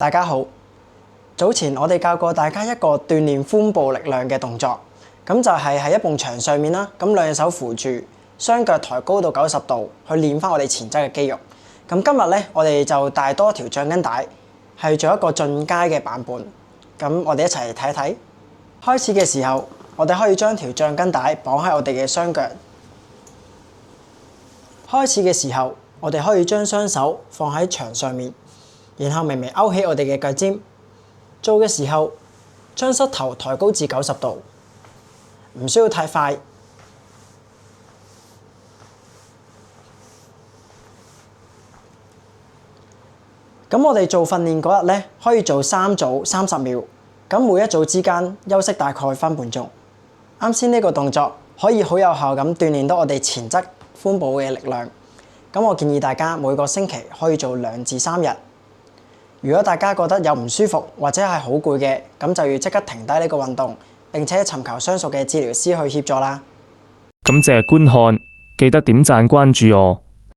大家好，早前我哋教過大家一個鍛鍊髖部力量嘅動作，咁就係喺一埲牆上面啦，咁兩隻手扶住，雙腳抬高到90度，去練翻我哋前側嘅肌肉。咁今日咧，我哋就帶多條橡筋帶，係做一個進階嘅版本。咁我哋一齊嚟睇一睇。開始嘅時候，我哋可以將條橡筋帶綁喺我哋嘅雙腳。開始嘅時候，我哋可以將雙手放喺牆上面，然後微微勾起我哋嘅腳尖。做嘅時候，將膝頭抬高至90度，唔需要太快。咁我哋做訓練嗰日咧，可以做3組30秒，咁每一組之間休息大概分半鐘。啱先呢個動作可以好有效咁鍛鍊到我哋前側髖部嘅力量。咁我建議大家每個星期可以做2至3日。如果大家覺得有唔舒服或者係好攰嘅，咁就要即刻停低呢個運動，並且尋求相熟嘅治療師去協助啦。感謝觀看，記得點讚關注我。